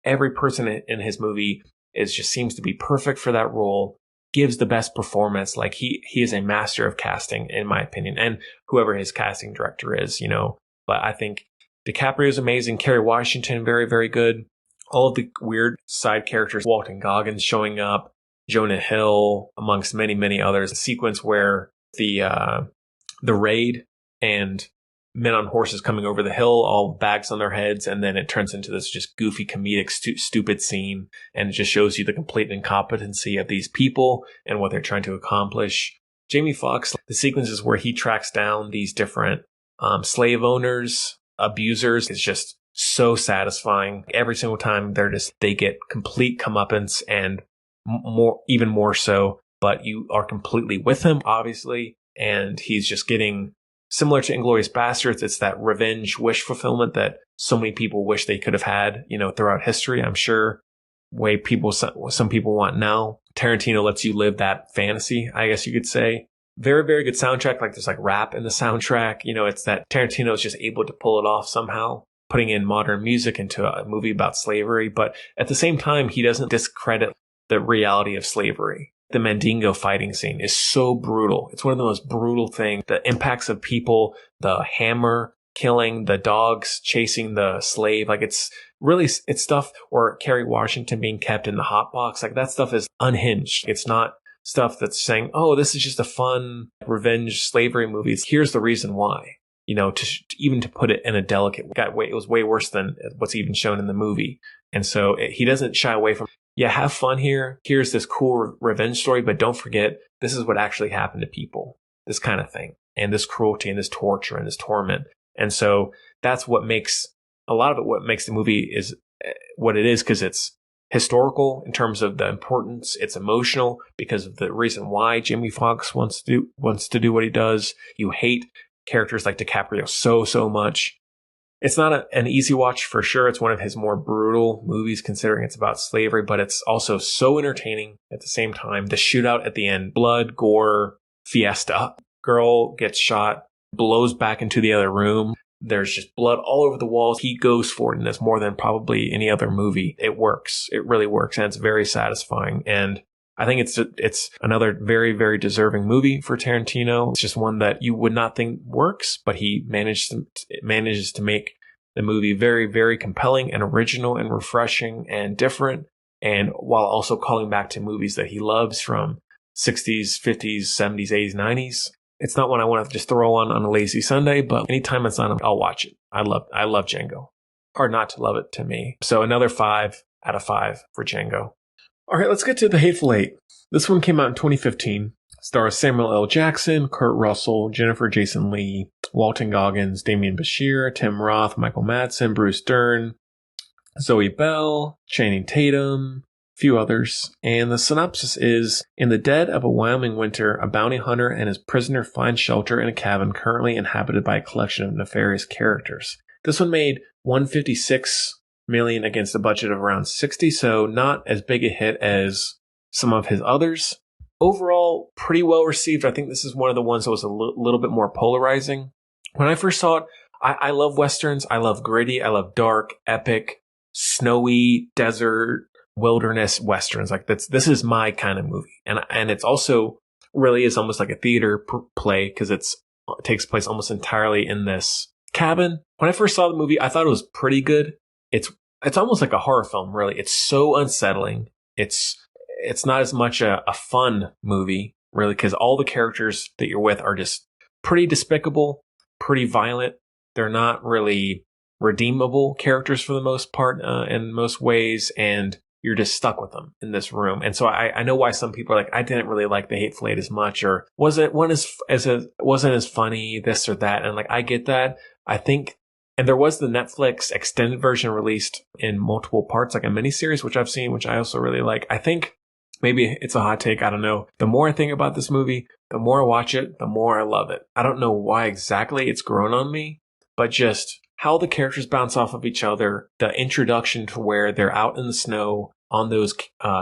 Every person in his movie just seems to be perfect for that role, gives the best performance. Like he is a master of casting, in my opinion, and whoever his casting director is, but I think DiCaprio is amazing. Kerry Washington, very, very good. All of the weird side characters, Walton Goggins showing up, Jonah Hill, amongst many, many others. A sequence where the raid and men on horses coming over the hill, all bags on their heads, and then it turns into this just goofy, comedic, stupid scene, and it just shows you the complete incompetency of these people and what they're trying to accomplish. Jamie Foxx, the sequences where he tracks down these different slave owners, abusers, is just so satisfying. Every single time they get complete comeuppance, and even more so, but you are completely with him, obviously, and he's just getting, similar to Inglourious Basterds, it's that revenge wish fulfillment that so many people wish they could have had, throughout history. I'm sure some people want now. Tarantino lets you live that fantasy, I guess you could say. Very, very good soundtrack. Like there's like rap in the soundtrack. It's that Tarantino is just able to pull it off somehow, putting in modern music into a movie about slavery. But at the same time, he doesn't discredit the reality of slavery. The Mandingo fighting scene is so brutal. It's one of the most brutal things. The impacts of people, the hammer killing, the dogs chasing the slave. Like it's stuff, or Kerry Washington being kept in the hot box. Like that stuff is unhinged. It's not stuff that's saying, oh, this is just a fun revenge slavery movie. Here's the reason why. Even to put it in a delicate way, it was way worse than what's even shown in the movie. And so he doesn't shy away from, have fun here. Here's this cool revenge story, but don't forget, this is what actually happened to people. This kind of thing. And this cruelty and this torture and this torment. And so that's what makes the movie is what it is, because it's historical in terms of the importance. It's emotional because of the reason why Jamie Foxx wants to do what he does. You hate characters like DiCaprio so much. It's not an easy watch for sure. It's one of his more brutal movies considering it's about slavery, but it's also so entertaining at the same time. The shootout at the end, blood, gore, fiesta. Girl gets shot, blows back into the other room. There's just blood all over the walls. He goes for it in this more than probably any other movie. It works. It really works. And it's very satisfying. And I think it's another very, very deserving movie for Tarantino. It's just one that you would not think works, but he manages to make the movie very, very compelling and original and refreshing and different. And while also calling back to movies that he loves from 60s, 50s, 70s, 80s, 90s. It's not one I want to just throw on a lazy Sunday, but anytime it's on, I'll watch it. I love Django. Hard not to love it to me. So another 5 out of 5 for Django. All right, let's get to The Hateful Eight. This one came out in 2015. Stars Samuel L. Jackson, Kurt Russell, Jennifer Jason Leigh, Walton Goggins, Damian Bashir, Tim Roth, Michael Madsen, Bruce Dern, Zoe Bell, Channing Tatum, a few others. And the synopsis is, in the dead of a Wyoming winter, a bounty hunter and his prisoner find shelter in a cabin currently inhabited by a collection of nefarious characters. This one made $156 million against a budget of around 60, so not as big a hit as some of his others. Overall, pretty well received. I think this is one of the ones that was a little bit more polarizing. When I first saw it, I love Westerns. I love gritty. I love dark, epic, snowy, desert, wilderness Westerns. Like this is my kind of movie. And it's also really is almost like a theater play because it takes place almost entirely in this cabin. When I first saw the movie, I thought it was pretty good. It's almost like a horror film, really. It's so unsettling. It's not as much a fun movie, really, because all the characters that you're with are just pretty despicable, pretty violent. They're not really redeemable characters for the most part in most ways, and you're just stuck with them in this room. And so I know why some people are like, I didn't really like The Hateful Eight as much, or wasn't as funny, this or that. And like, I get that. I think, and there was the Netflix extended version released in multiple parts, like a miniseries, which I've seen, which I also really like. I think maybe it's a hot take. I don't know. The more I think about this movie, the more I watch it, the more I love it. I don't know why exactly it's grown on me, but just how the characters bounce off of each other, the introduction to where they're out in the snow on those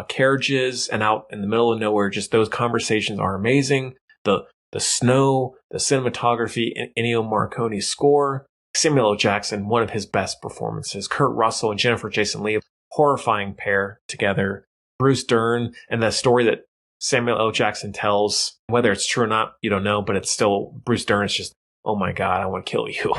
carriages and out in the middle of nowhere, just those conversations are amazing. The snow, the cinematography, Ennio Morricone's score, Samuel L. Jackson, one of his best performances, Kurt Russell and Jennifer Jason Leigh, horrifying pair together, Bruce Dern, and the story that Samuel L. Jackson tells, whether it's true or not, you don't know, but it's still, Bruce Dern is just, oh my God, I want to kill you.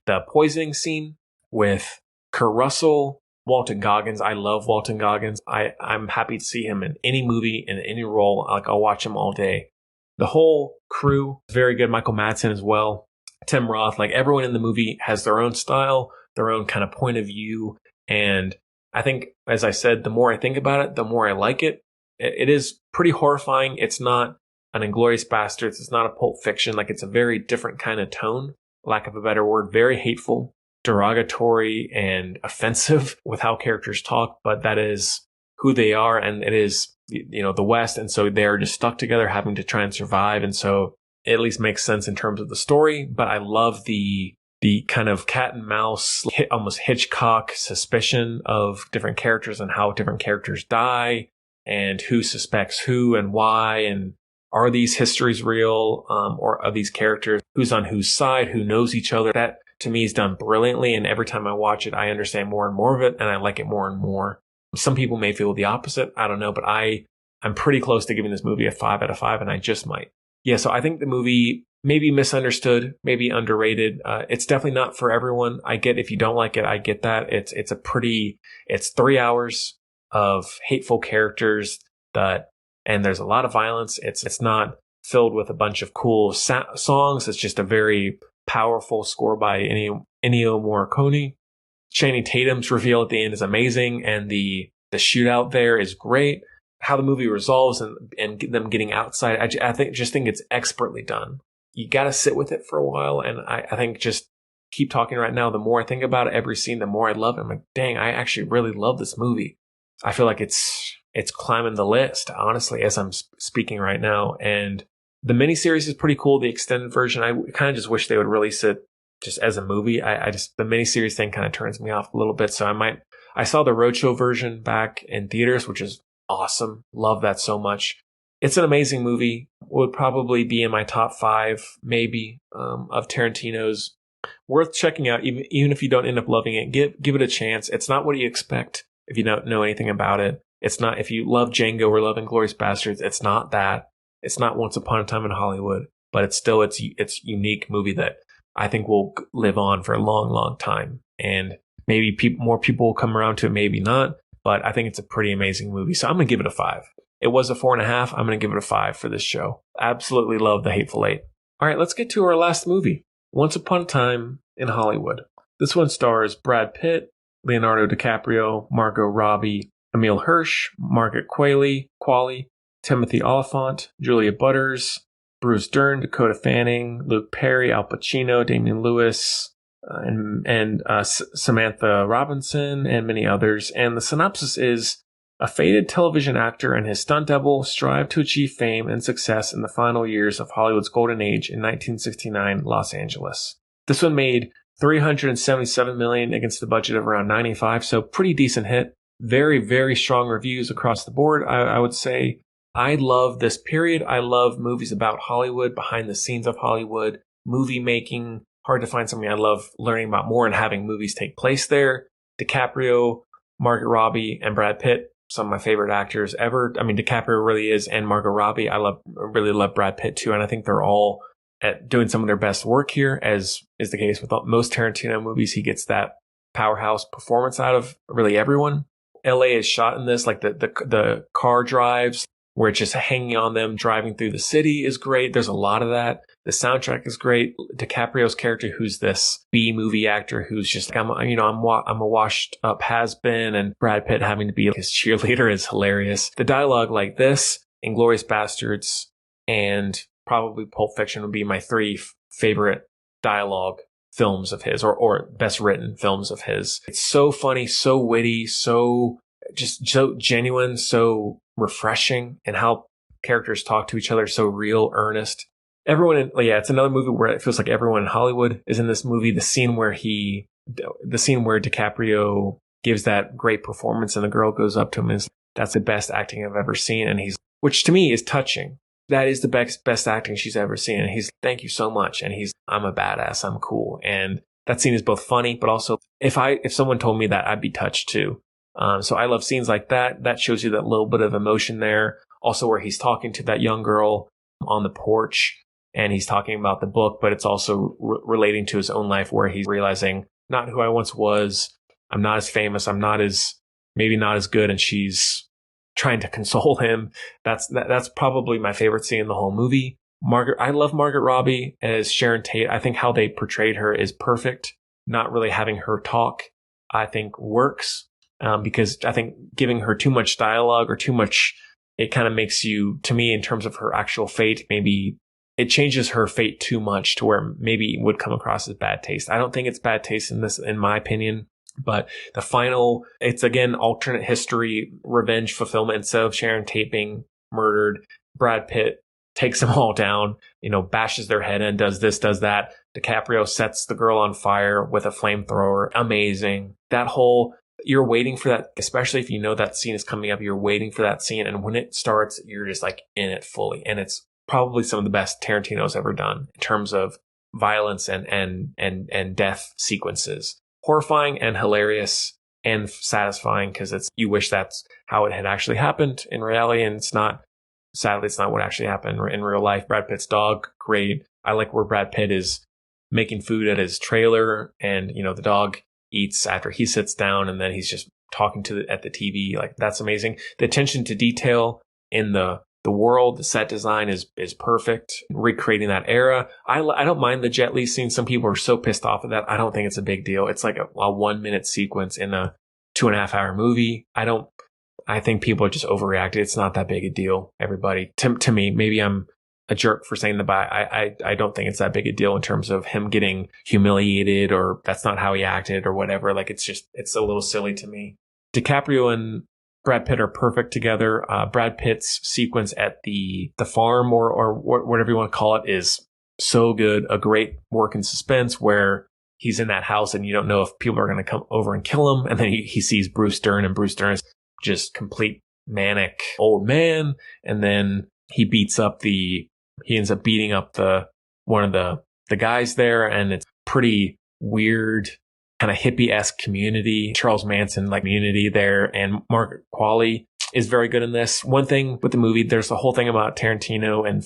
The poisoning scene with Kurt Russell, Walton Goggins. I love Walton Goggins. I'm happy to see him in any movie, in any role. Like, I'll watch him all day. The whole crew, very good. Michael Madsen as well. Tim Roth, like everyone in the movie has their own style, their own kind of point of view. And I think, as I said, the more I think about it, the more I like it. It is pretty horrifying. It's not an Inglourious Basterds. It's not a Pulp Fiction. Like, it's a very different kind of tone, lack of a better word, very hateful, derogatory, and offensive with how characters talk. But that is who they are. And it is, the West. And so they're just stuck together having to try and survive. And so it at least makes sense in terms of the story. But I love the kind of cat and mouse, almost Hitchcock suspicion of different characters and how different characters die and who suspects who and why. And are these histories real? Or are these characters, who's on whose side, who knows each other? That to me is done brilliantly. And every time I watch it, I understand more and more of it. And I like it more and more. Some people may feel the opposite. I don't know, but I'm pretty close to giving this movie a 5 out of 5, and I just might. Yeah, so I think the movie may be misunderstood, maybe underrated. It's definitely not for everyone. I get if you don't like it, I get that. It's 3 hours of hateful characters and there's a lot of violence. It's not filled with a bunch of cool songs. It's just a very powerful score by Ennio Morricone. Channing Tatum's reveal at the end is amazing, and the shootout there is great. How the movie resolves and them getting outside, I think it's expertly done. You got to sit with it for a while, and I think just keep talking right now. The more I think about it, every scene, the more I love it. I'm like, dang, I actually really love this movie. I feel like it's climbing the list, honestly, as I'm speaking right now. And the miniseries is pretty cool. The extended version, I kind of just wish they would release it just as a movie. The miniseries thing kind of turns me off a little bit. So I saw the Roadshow version back in theaters, which is awesome. Love that so much. It's an amazing movie. Would probably be in my top 5, maybe, of Tarantino's. Worth checking out, even if you don't end up loving it. Give it a chance. It's not what you expect if you don't know anything about it. It's not, if you love Django or love Inglourious Basterds, it's not that. It's not Once Upon a Time in Hollywood, but it's still it's unique movie that I think will live on for a long, long time. And maybe more people will come around to it, maybe not. But I think it's a pretty amazing movie. So I'm going to give it a 5. It was a 4.5. I'm going to give it a 5 for this show. Absolutely love The Hateful Eight. All right, let's get to our last movie. Once Upon a Time in Hollywood. This one stars Brad Pitt, Leonardo DiCaprio, Margot Robbie, Emile Hirsch, Margaret Qualley, Timothy Olyphant, Julia Butters, Bruce Dern, Dakota Fanning, Luke Perry, Al Pacino, Damian Lewis, Samantha Robinson, and many others. And the synopsis is: a faded television actor and his stunt double strive to achieve fame and success in the final years of Hollywood's golden age in 1969 Los Angeles. This one made $377 million against the budget of around 95, so pretty decent hit. Very, very strong reviews across the board, I would say. I love this period. I love movies about Hollywood, behind the scenes of Hollywood, movie making. Hard to find something I love learning about more and having movies take place there. DiCaprio, Margot Robbie, and Brad Pitt, some of my favorite actors ever. I mean, DiCaprio really is, and Margot Robbie. I really love Brad Pitt too, and I think they're all at doing some of their best work here, as is the case with most Tarantino movies. He gets that powerhouse performance out of really everyone. LA is shot in this, like the car drives, where it's just hanging on them, driving through the city is great. There's a lot of that. The soundtrack is great. DiCaprio's character, who's this B-movie actor, who's just, I'm a washed up has-been, and Brad Pitt having to be his cheerleader is hilarious. The dialogue like this, Inglourious Bastards, and probably Pulp Fiction would be my three favorite dialogue films of his, or best written films of his. It's so funny, so witty, so genuine, so refreshing, and how characters talk to each other, so real, earnest. It's another movie where it feels like everyone in Hollywood is in this movie. The scene where DiCaprio gives that great performance and the girl goes up to him, and that's the best acting I've ever seen. And which to me is touching. That is the best acting she's ever seen. And he's, thank you so much. And I'm a badass. I'm cool. And that scene is both funny, but also if someone told me that, I'd be touched too. So I love scenes like that. That shows you that little bit of emotion there. Also where he's talking to that young girl on the porch and he's talking about the book, but it's also relating to his own life where he's realizing not who I once was. I'm not as famous. I'm maybe not as good. And she's trying to console him. That's probably my favorite scene in the whole movie. I love Margot Robbie as Sharon Tate. I think how they portrayed her is perfect. Not really having her talk, I think works. Because I think giving her too much dialogue or too much, it kind of makes you, to me, in terms of her actual fate, maybe it changes her fate too much to where maybe it would come across as bad taste. I don't think it's bad taste in this, in my opinion. But the final, it's again, alternate history, revenge fulfillment. Instead of Sharon Tate being murdered, Brad Pitt takes them all down, bashes their head in, does this, does that. DiCaprio sets the girl on fire with a flamethrower. Amazing. That whole, you're waiting for that, especially if you know that scene is coming up, you're waiting for that scene. And when it starts, you're just like in it fully. And it's probably some of the best Tarantino's ever done in terms of violence and death sequences. Horrifying and hilarious and satisfying because you wish that's how it had actually happened in reality. And sadly, it's not what actually happened in real life. Brad Pitt's dog, great. I like where Brad Pitt is making food at his trailer and, the dog eats after he sits down and then he's just talking at the TV. Like, that's amazing. The attention to detail in the world, the set design is perfect. Recreating that era. I don't mind the Jet Li scene. Some people are so pissed off of that. I don't think it's a big deal. It's like a 1 minute sequence in a 2.5 hour movie. I think people are just overreacted. It's not that big a deal, everybody. To me, maybe I'm a jerk for saying that, but I don't think it's that big a deal in terms of him getting humiliated or that's not how he acted or whatever. Like, it's a little silly to me. DiCaprio and Brad Pitt are perfect together. Brad Pitt's sequence at the farm or whatever you want to call it is so good. A great work in suspense where he's in that house and you don't know if people are going to come over and kill him. And then he sees Bruce Dern and Bruce Dern is just complete manic old man. And then he ends up beating up one of the guys there. And it's pretty weird, kind of hippie-esque community, Charles Manson like community there, and Margaret Qualley is very good in this. One thing with the movie, there's a whole thing about Tarantino and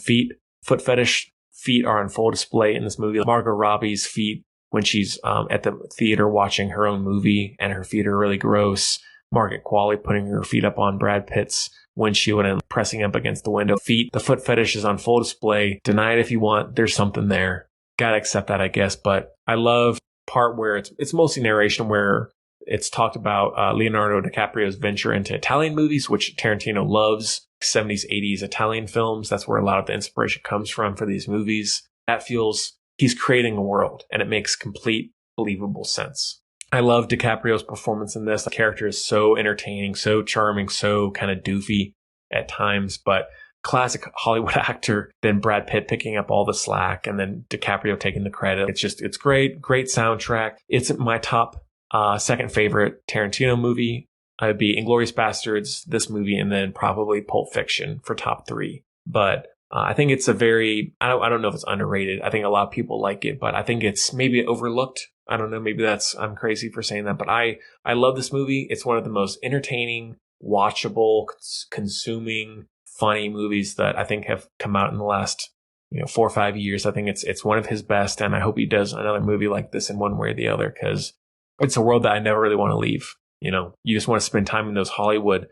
foot fetish. Feet are on full display in this movie. Margot Robbie's feet when she's at the theater watching her own movie, and her feet are really gross. Margaret Qualley putting her feet up on Brad Pitt's windshield and pressing up against the window. The foot fetish is on full display. Deny it if you want. There's something there. Gotta accept that, I guess. But I love part where it's mostly narration where it's talked about Leonardo DiCaprio's venture into Italian movies, which Tarantino loves. 70s, 80s Italian films. That's where a lot of the inspiration comes from for these movies. That feels he's creating a world, and it makes complete believable sense. I love DiCaprio's performance in this. The character is so entertaining, so charming, so kind of doofy at times, but classic Hollywood actor, then Brad Pitt picking up all the slack and then DiCaprio taking the credit. It's great soundtrack. It's my top second favorite Tarantino movie. It'd be Inglourious Basterds, this movie, and then probably Pulp Fiction for top 3. But I think it's a very, I don't know if it's underrated. I think a lot of people like it, but I think it's maybe overlooked. I don't know. Maybe I'm crazy for saying that, but I love this movie. It's one of the most entertaining, watchable, consuming, funny movies that I think have come out in the last 4 or 5 years. I think it's one of his best, and I hope he does another movie like this in one way or the other, because it's a world that I never really want to leave. You just want to spend time in those Hollywood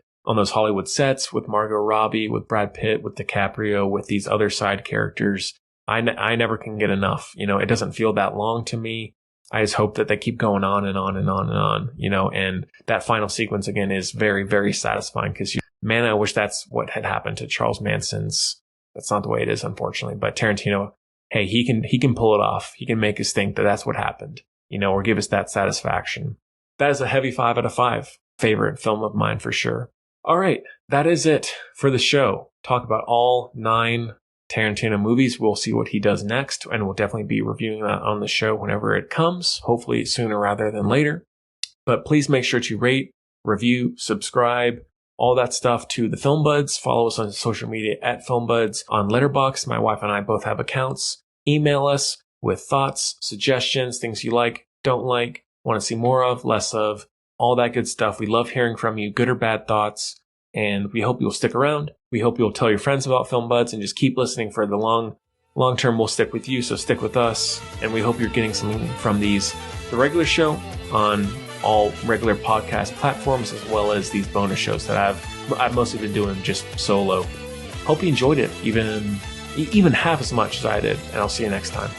sets with Margot Robbie, with Brad Pitt, with DiCaprio, with these other side characters. I never can get enough. It doesn't feel that long to me. I just hope that they keep going on and on and on and on, and that final sequence again is very, very satisfying, because man, I wish that's what had happened to Charles Manson's. That's not the way it is, unfortunately. But Tarantino, hey, he can pull it off. He can make us think that that's what happened, or give us that satisfaction. That is a heavy 5 out of 5. Favorite film of mine for sure. All right, that is it for the show. Talk about all 9 Tarantino movies. We'll see what he does next, and we'll definitely be reviewing that on the show whenever it comes, hopefully sooner rather than later. But please make sure to rate, review, subscribe, all that stuff to the Film Buds. Follow us on social media at Film Buds. On Letterboxd, my wife and I both have accounts. Email us with thoughts, suggestions, things you like, don't like, want to see more of, less of, all that good stuff. We love hearing from you, good or bad thoughts, and we hope you'll stick around. We hope you'll tell your friends about Film Buds and just keep listening for the long term. We'll stick with you, so stick with us, and we hope you're getting something from the regular show on all regular podcast platforms, as well as these bonus shows that I've mostly been doing just solo. Hope you enjoyed it, even half as much as I did, and I'll see you next time.